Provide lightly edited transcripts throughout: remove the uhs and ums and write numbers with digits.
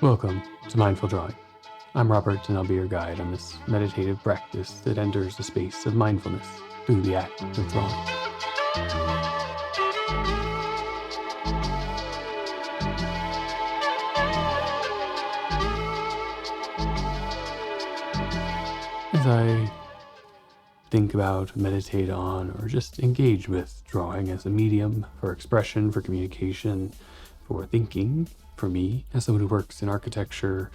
Welcome to Mindful Drawing. I'm Robert, and I'll be your guide on this meditative practice that enters the space of mindfulness through the act of drawing. As I think about, meditate on, or just engage with drawing as a medium for expression, for communication, for thinking, for me, as someone who works in architecture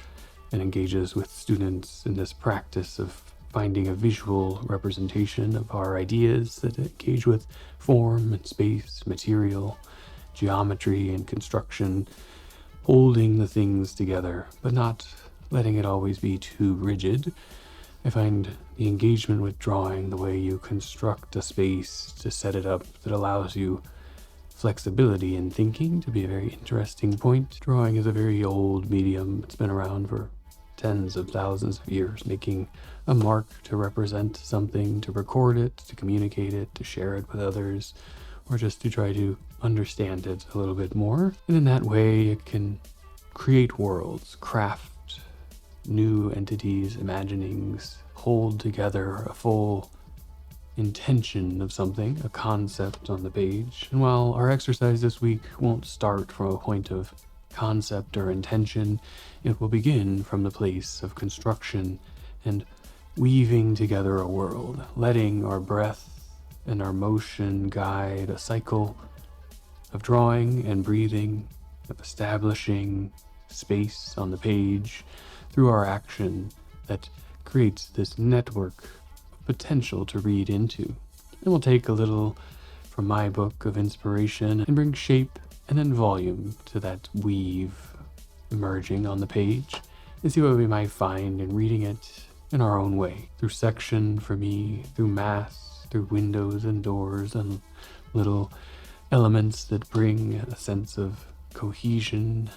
and engages with students in this practice of finding a visual representation of our ideas that engage with form and space, material, geometry and construction, holding the things together, but not letting it always be too rigid. I find the engagement with drawing, the way you construct a space to set it up that allows you flexibility in thinking, to be a very interesting point. Drawing is a very old medium. It's been around for tens of thousands of years, making a mark to represent something, to record it, to communicate it, to share it with others, or just to try to understand it a little bit more. And in that way, it can create worlds, craft new entities, imaginings, hold together a full intention of something, a concept on the page. And while our exercise this week won't start from a point of concept or intention, it will begin from the place of construction and weaving together a world, letting our breath and our motion guide a cycle of drawing and breathing, of establishing space on the page through our action that creates this network potential to read into. And we'll take a little from my book of inspiration and bring shape and then volume to that weave emerging on the page and see what we might find in reading it in our own way, through section for me, through mass, through windows and doors and little elements that bring a sense of cohesion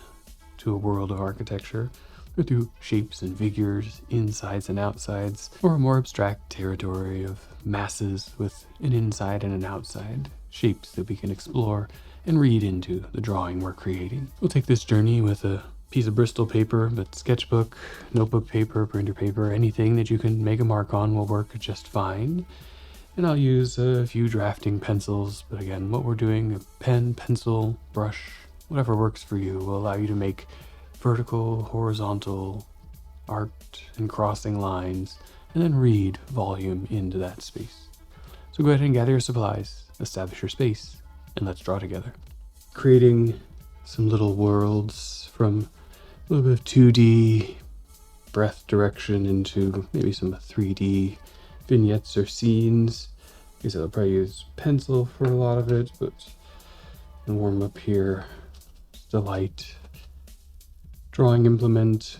to a world of architecture, or through shapes and figures, insides and outsides, or a more abstract territory of masses with an inside and an outside, shapes that we can explore and read into the drawing we're creating. We'll take this journey with a piece of Bristol paper, but sketchbook, notebook paper, printer paper, anything that you can make a mark on will work just fine. And I'll use a few drafting pencils, but again, what we're doing, a pen, pencil, brush, whatever works for you, will allow you to make vertical, horizontal, arced, and crossing lines, and then read volume into that space. So go ahead and gather your supplies, establish your space, and let's draw together. Creating some little worlds from a little bit of 2D breath direction into maybe some 3D vignettes or scenes. I guess I'll probably use pencil for a lot of it, but and warm up here, just a light drawing implement.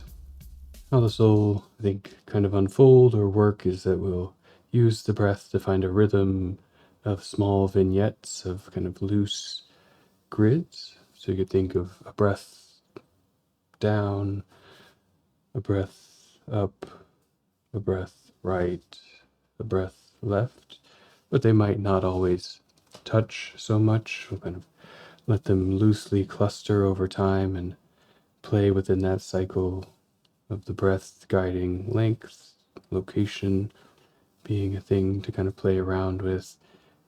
How this will, I think, kind of unfold or work is that we'll use the breath to find a rhythm of small vignettes of kind of loose grids. So you could think of a breath down, a breath up, a breath right, a breath left, but they might not always touch so much. We'll kind of let them loosely cluster over time and play within that cycle of the breath guiding length, location being a thing to kind of play around with.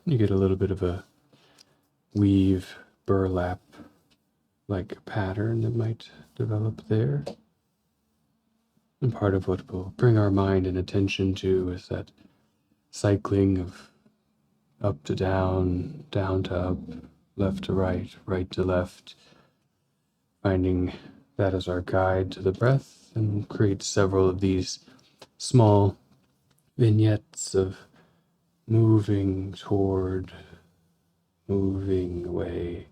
And you get a little bit of a weave, burlap like pattern that might develop there. And part of what we'll bring our mind and attention to is that cycling of up to down, down to up, left to right, right to left, finding that is our guide to the breath, and create several of these small vignettes of moving toward, moving away,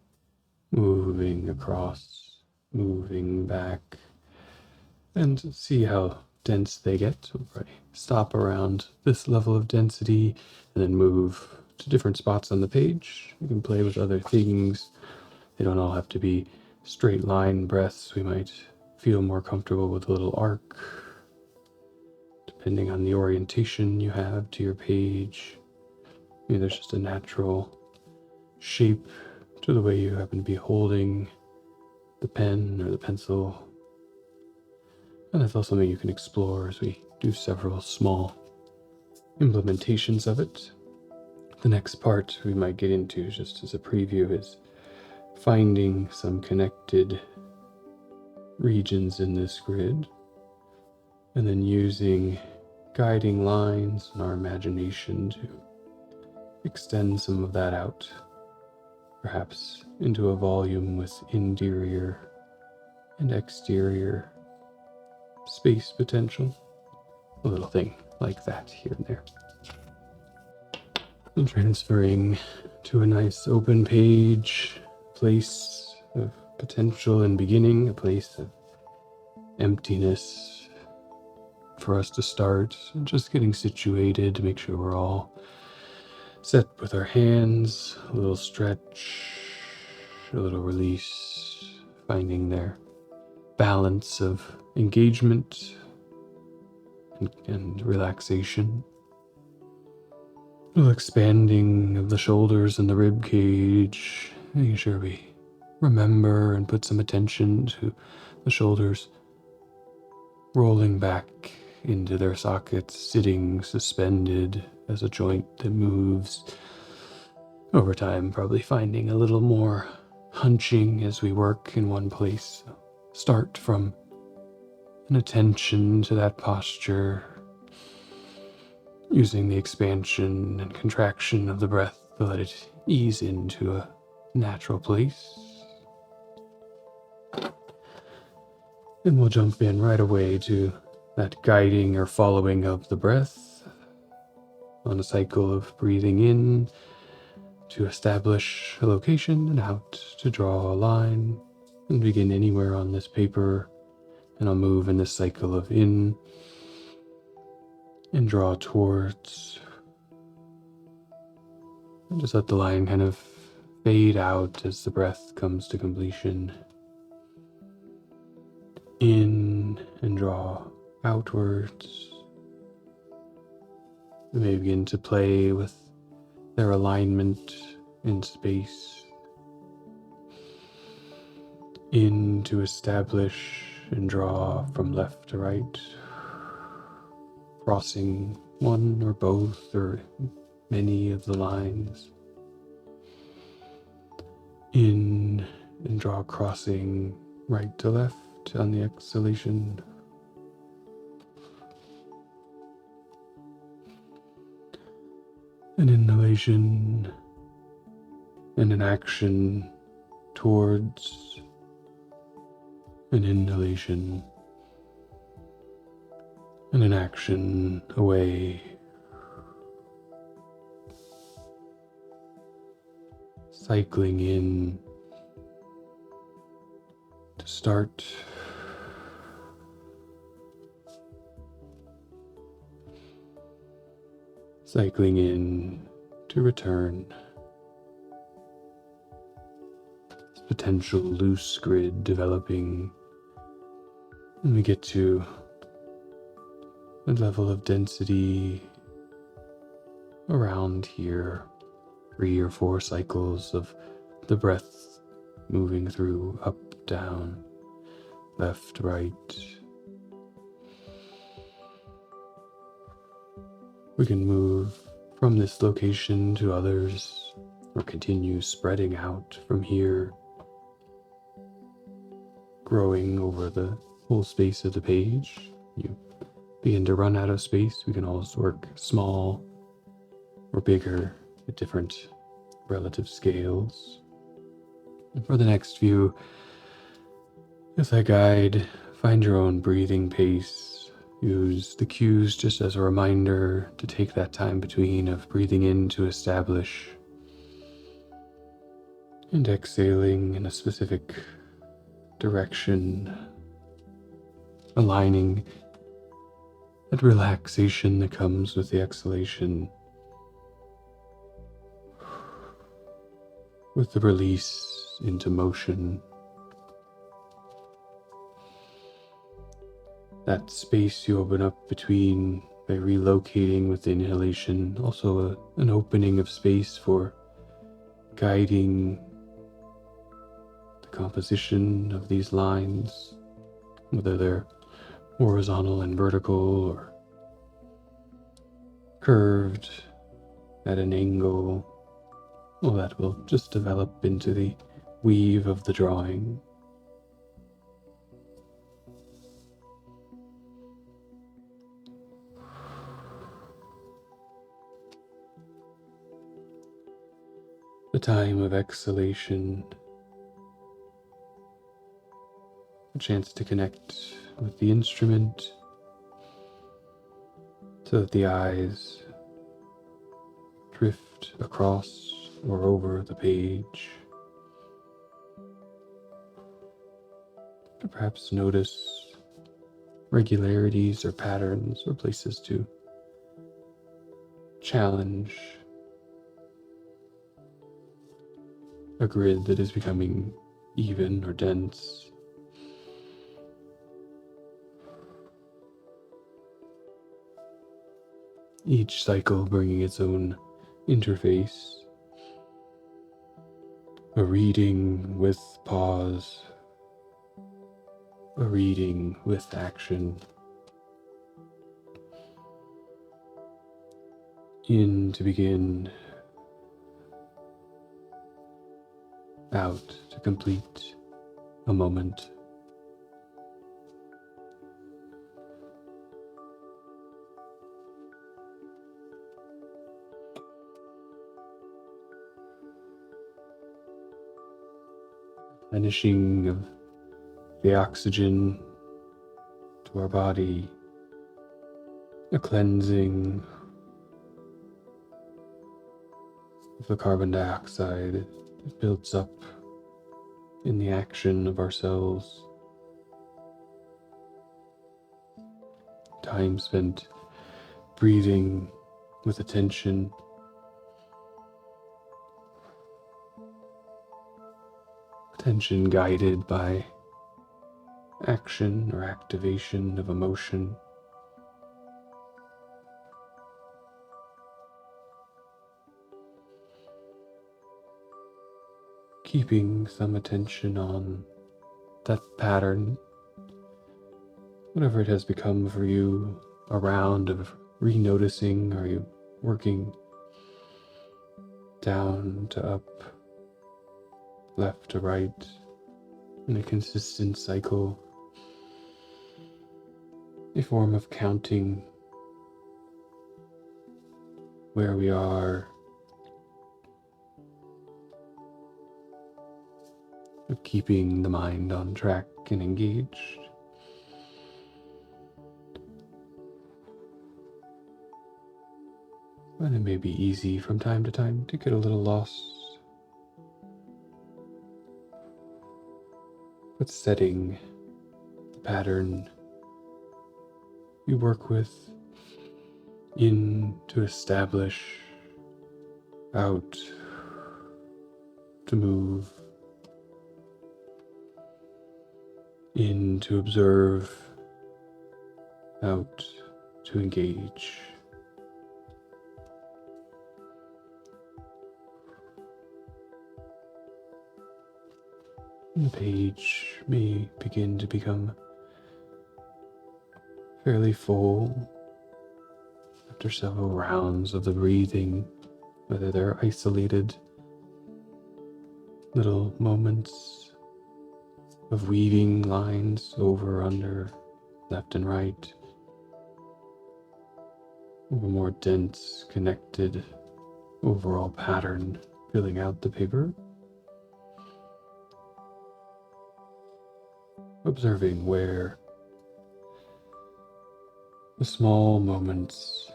moving across, moving back, and see how dense they get. We'll probably stop around this level of density and then move to different spots on the page. You can play with other things. They don't all have to be straight line breaths. We might feel more comfortable with a little arc, depending on the orientation you have to your page. Maybe there's just a natural shape to the way you happen to be holding the pen or the pencil And that's also something you can explore as we do several small implementations of it. The next part we might get into, just as a preview, is finding some connected regions in this grid, and then using guiding lines and our imagination to extend some of that out, perhaps into a volume with interior and exterior space potential. A little thing like that here and there. And transferring to a nice open page, place of potential and beginning, a place of emptiness for us to start, and just getting situated to make sure we're all set with our hands, a little stretch, a little release, finding their balance of engagement and relaxation. A little expanding of the shoulders and the rib cage, making sure we remember and put some attention to the shoulders rolling back into their sockets, sitting suspended as a joint that moves. Over time, probably finding a little more hunching as we work in one place. Start from an attention to that posture, using the expansion and contraction of the breath to let it ease into a natural place. And we'll jump in right away to that guiding or following of the breath on a cycle of breathing in to establish a location and out to draw a line, and begin anywhere on this paper. And I'll move in this cycle of in and draw towards, and just let the line kind of fade out as the breath comes to completion. In and draw outwards. We may begin to play with their alignment in space. In to establish and draw from left to right, crossing one or both or many of the lines. In and draw crossing right to left on the exhalation. An inhalation and an action towards an inhalation and an action away. Cycling in to start. Cycling in to return. This potential loose grid developing, and we get to a level of density around here, 3 or 4 cycles of the breath moving through up, down, left, right. We can move from this location to others, or continue spreading out from here, growing over the whole space of the page. You begin to run out of space. We can always work small or bigger at different relative scales. And for the next few, as I guide, find your own breathing pace. Use the cues just as a reminder to take that time between of breathing in to establish and exhaling in a specific direction, aligning that relaxation that comes with the exhalation with the release into motion. That space you open up between by relocating with the inhalation, also an opening of space for guiding the composition of these lines, whether they're horizontal and vertical, or curved at an angle. Well, that will just develop into the weave of the drawing. The time of exhalation, a chance to connect with the instrument so that the eyes drift across or over the page. To perhaps notice regularities or patterns or places to challenge a grid that is becoming even or dense. Each cycle bringing its own interface, a reading with pause, a reading with action. In to begin, out to complete a moment. Replenishing of the oxygen to our body, a cleansing of the carbon dioxide that builds up in the action of our cells. Time spent breathing with attention, attention guided by action or activation of emotion. Keeping some attention on that pattern, whatever it has become for you, a round of re-noticing. Are you working down to up, left to right, in a consistent cycle? A form of counting where we are, of keeping the mind on track and engaged. And it may be easy from time to time to get a little lost, but setting the pattern you work with in to establish, out to move, in to observe, out to engage. The page may begin to become fairly full after several rounds of the breathing, whether they're isolated little moments of weaving lines over, under, left and right, of a more dense, connected overall pattern filling out the paper. Observing where the small moments,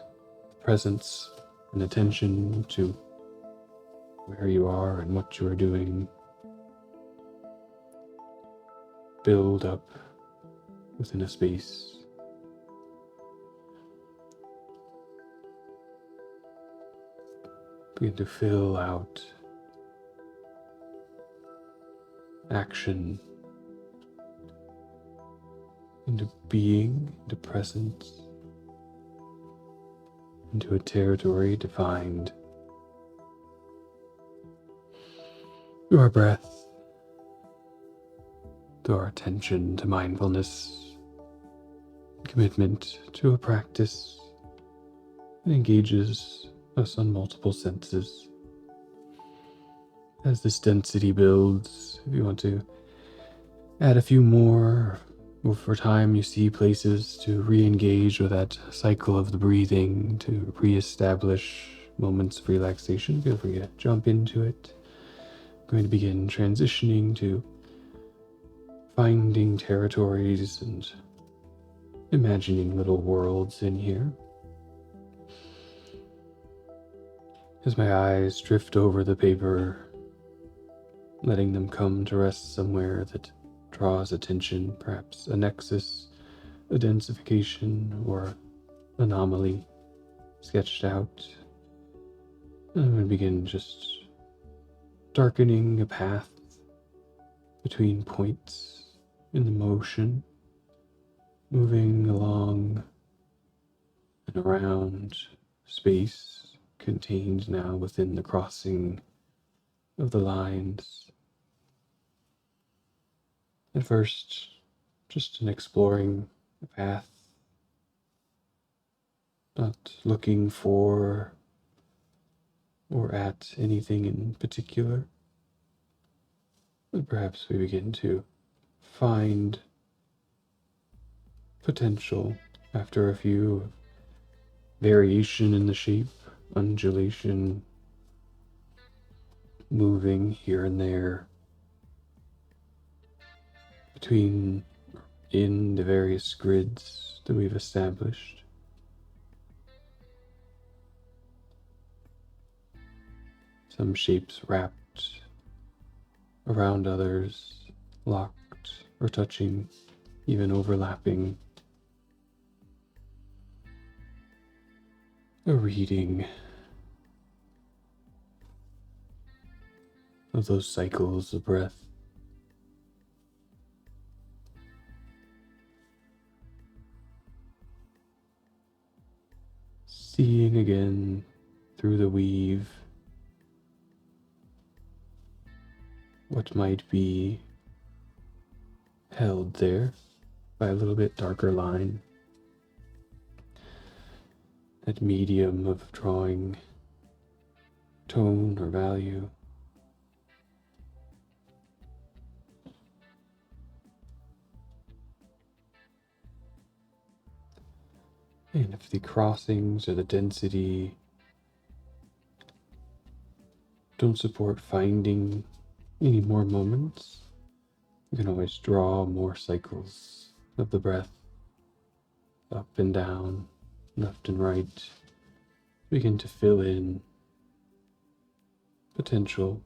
presence and attention to where you are and what you are doing build up within a space. Begin to fill out action into being, into presence, into a territory defined through our breath, through our attention to mindfulness, commitment to a practice that engages us on multiple senses. As this density builds, if you want to add a few more, over time you see places to re-engage with that cycle of the breathing, to re-establish moments of relaxation, feel free to jump into it. I'm going to begin transitioning to finding territories and imagining little worlds in here. As my eyes drift over the paper, letting them come to rest somewhere that draws attention, perhaps a nexus, a densification, or anomaly sketched out. And I'm going to begin just darkening a path between points in the motion, moving along and around space contained now within the crossing of the lines. At first, just in exploring the path, not looking for or at anything in particular, but perhaps we begin to find potential after a few variation in the shape, undulation, moving here and there in the various grids that we've established. Some shapes wrapped around others, locked or touching, even overlapping. A reading of those cycles of breath. Seeing again through the weave what might be held there by a little bit darker line. That medium of drawing tone or value. And if the crossings or the density don't support finding any more moments, you can always draw more cycles of the breath, up and down, left and right. Begin to fill in potential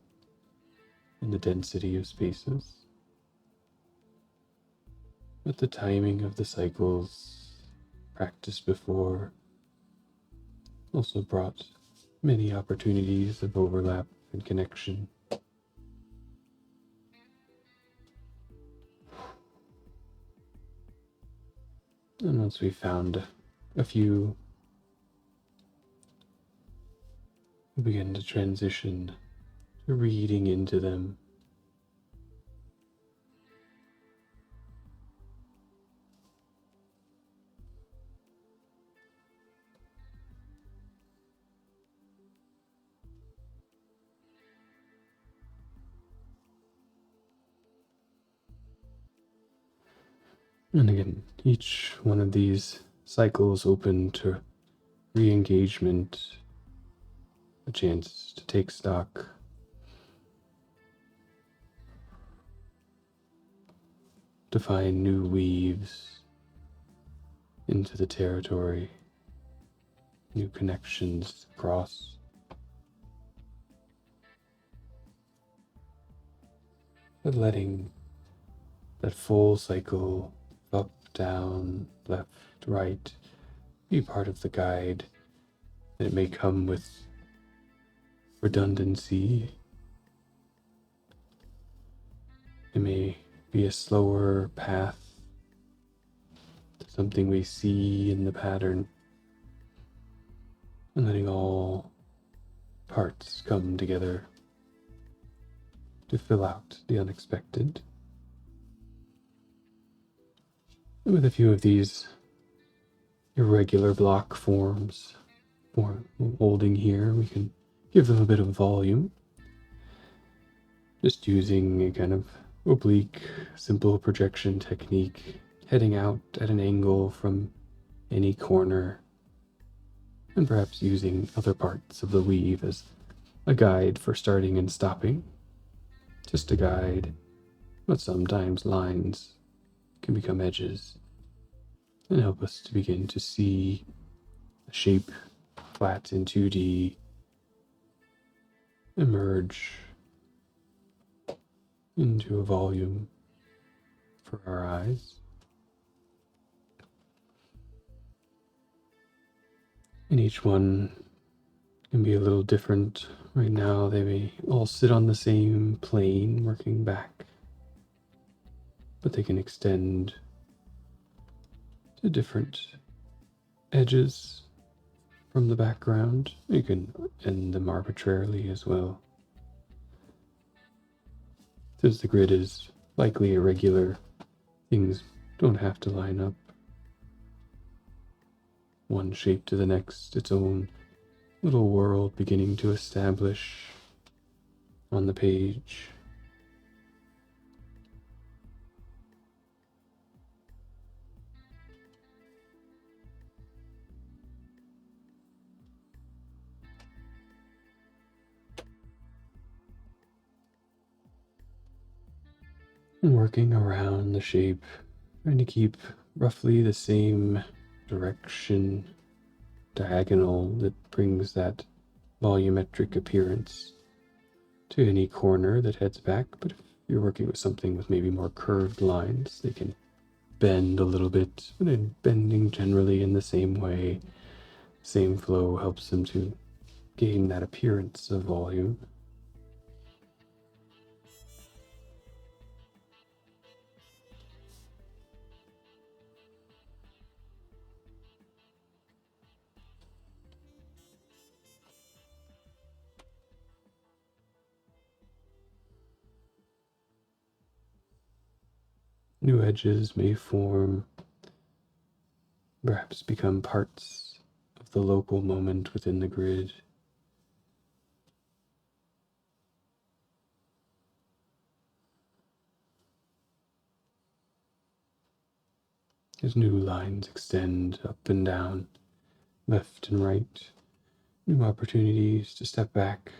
in the density of spaces. But the timing of the cycles practiced before also brought many opportunities of overlap and connection. And once we found a few, we begin to transition to reading into them. And again, each one of these cycles open to re-engagement, a chance to take stock, to find new weaves into the territory, new connections across. But letting that full cycle up, down, left, right be part of the guide. And it may come with redundancy. It may be a slower path to something we see in the pattern, and letting all parts come together to fill out the unexpected. And with a few of these irregular block forms holding here. We can give them a bit of volume, just using a kind of oblique, simple projection technique, heading out at an angle from any corner, and perhaps using other parts of the weave as a guide for starting and stopping. Just a guide, but sometimes lines can become edges and help us to begin to see a shape flat in 2D emerge into a volume for our eyes. And each one can be a little different. Right now, they may all sit on the same plane, working back, but they can extend to different edges from the background. You can end them arbitrarily as well. Since the grid is likely irregular, things don't have to line up. One shape to the next, its own little world beginning to establish on the page. And working around the shape, trying to keep roughly the same direction, diagonal, that brings that volumetric appearance to any corner that heads back. But if you're working with something with maybe more curved lines, they can bend a little bit, but in bending generally in the same way, same flow helps them to gain that appearance of volume. New edges may form, perhaps become parts of the local moment within the grid. As new lines extend up and down, left and right, new opportunities to step back,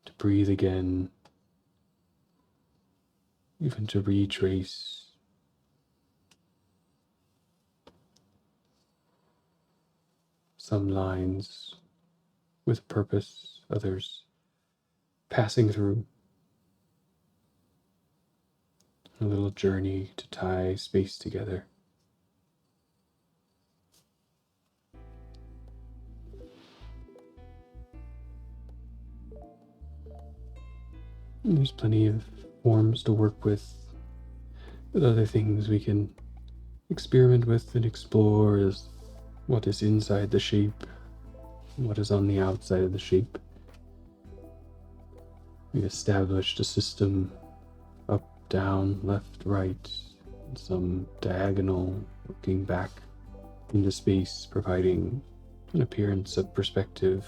to breathe again, even to retrace. Some lines with purpose, others passing through. A little journey to tie space together. And there's plenty of forms to work with, but other things we can experiment with and explore is what is inside the shape, what is on the outside of the shape. We established a system up, down, left, right, and some diagonal looking back into space, providing an appearance of perspective.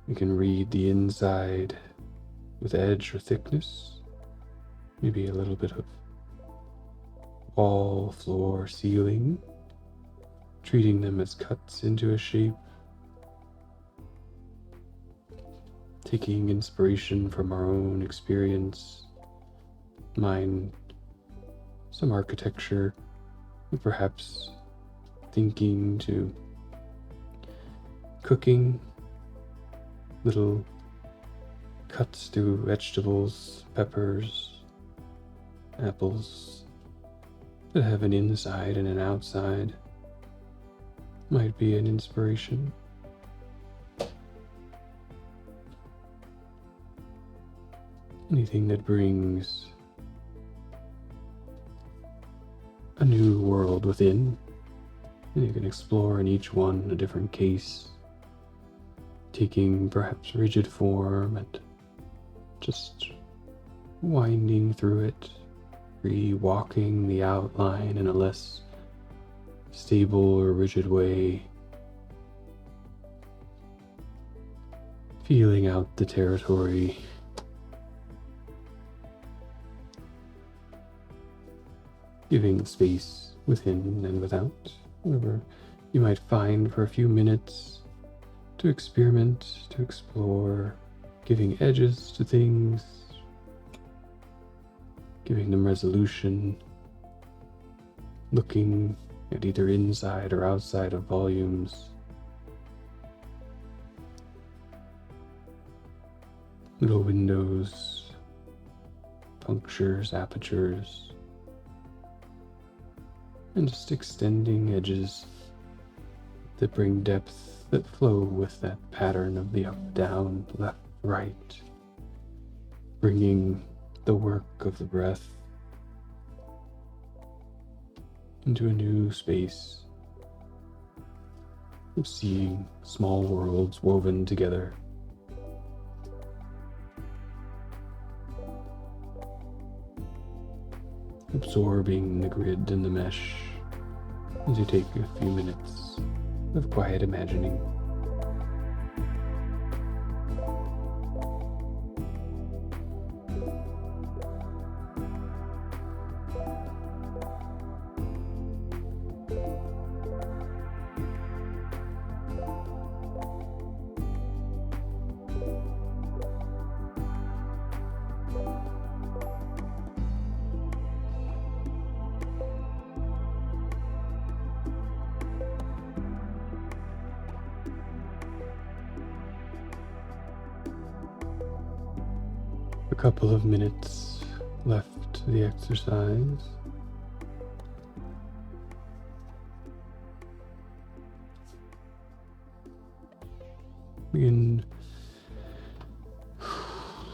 We can read the inside with edge or thickness, maybe a little bit of wall, floor, ceiling, treating them as cuts into a shape, taking inspiration from our own experience, mine, some architecture, or perhaps thinking to cooking, little cuts through vegetables, peppers, apples that have an inside and an outside might be an inspiration. Anything that brings a new world within, and you can explore in each one a different case, taking perhaps rigid form and just winding through it, Re-walking the outline in a less stable or rigid way. Feeling out the territory. Giving space within and without, whatever you might find for a few minutes to experiment, to explore, giving edges to things, giving them resolution, looking at either inside or outside of volumes, little windows, punctures, apertures, and just extending edges that bring depth, that flow with that pattern of the up, down, left, right, bringing the work of the breath into a new space of seeing small worlds woven together. Absorbing the grid and the mesh as you take a few minutes of quiet imagining. A couple of minutes left to the exercise. Begin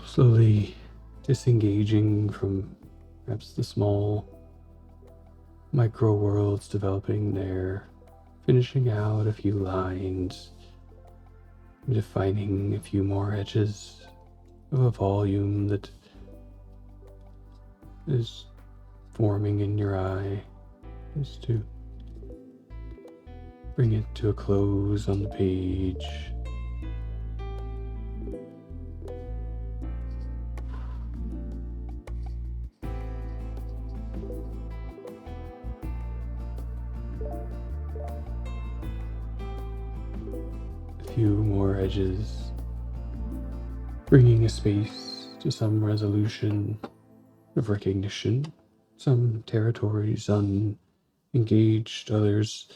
slowly disengaging from perhaps the small micro worlds developing there, finishing out a few lines, defining a few more edges of a volume that is forming in your eye, just to bring it to a close on the page. A few more edges, bringing a space to some resolution of recognition, some territories unengaged, others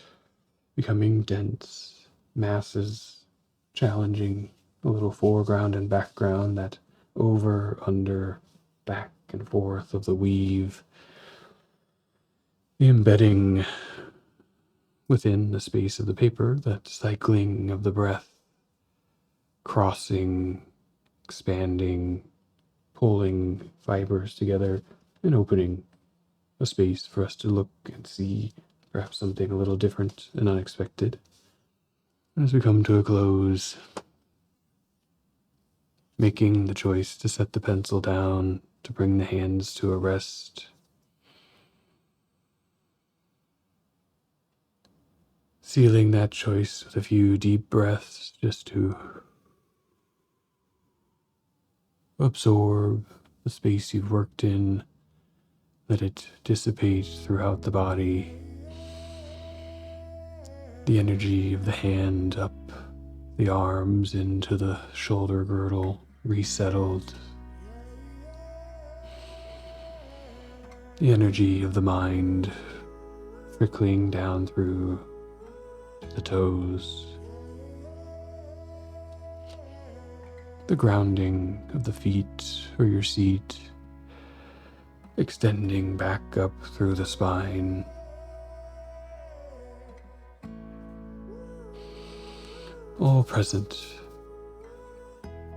becoming dense masses, challenging a little foreground and background, that over, under, back and forth of the weave, the embedding within the space of the paper, that cycling of the breath, crossing, expanding, pulling fibers together and opening a space for us to look and see perhaps something a little different and unexpected. As we come to a close, making the choice to set the pencil down, to bring the hands to a rest, sealing that choice with a few deep breaths just to absorb the space you've worked in, let it dissipate throughout the body. The energy of the hand up the arms into the shoulder girdle, resettled. The energy of the mind trickling down through the toes. The grounding of the feet or your seat, extending back up through the spine. All present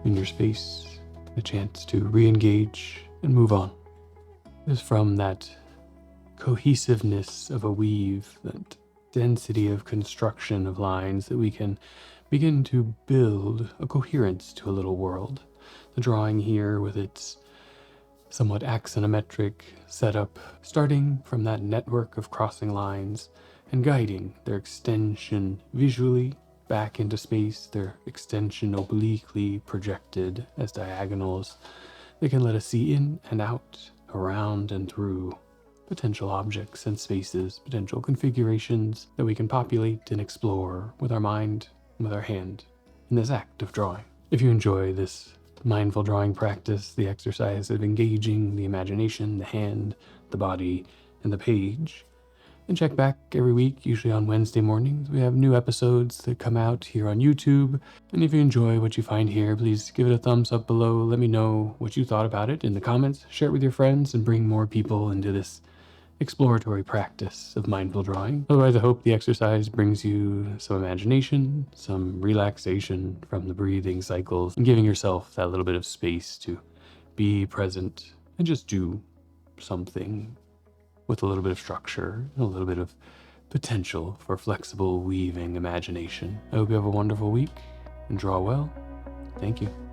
in your space, a chance to re-engage and move on. Is from that cohesiveness of a weave, that density of construction of lines, that we can begin to build a coherence to a little world. The drawing here with its somewhat axonometric setup, starting from that network of crossing lines and guiding their extension visually back into space, their extension obliquely projected as diagonals. They can let us see in and out, around and through potential objects and spaces, potential configurations that we can populate and explore with our mind, with our hand, in this act of drawing. If you enjoy this mindful drawing practice, the exercise of engaging the imagination, the hand, the body, and the page, and check back every week, usually on Wednesday mornings. We have new episodes that come out here on YouTube. And if you enjoy what you find here, please give it a thumbs up below. Let me know what you thought about it in the comments. Share it with your friends and bring more people into this exploratory practice of mindful drawing. Otherwise, I hope the exercise brings you some imagination, some relaxation from the breathing cycles, and giving yourself that little bit of space to be present and just do something with a little bit of structure and a little bit of potential for flexible weaving imagination. I hope you have a wonderful week and draw well. Thank you.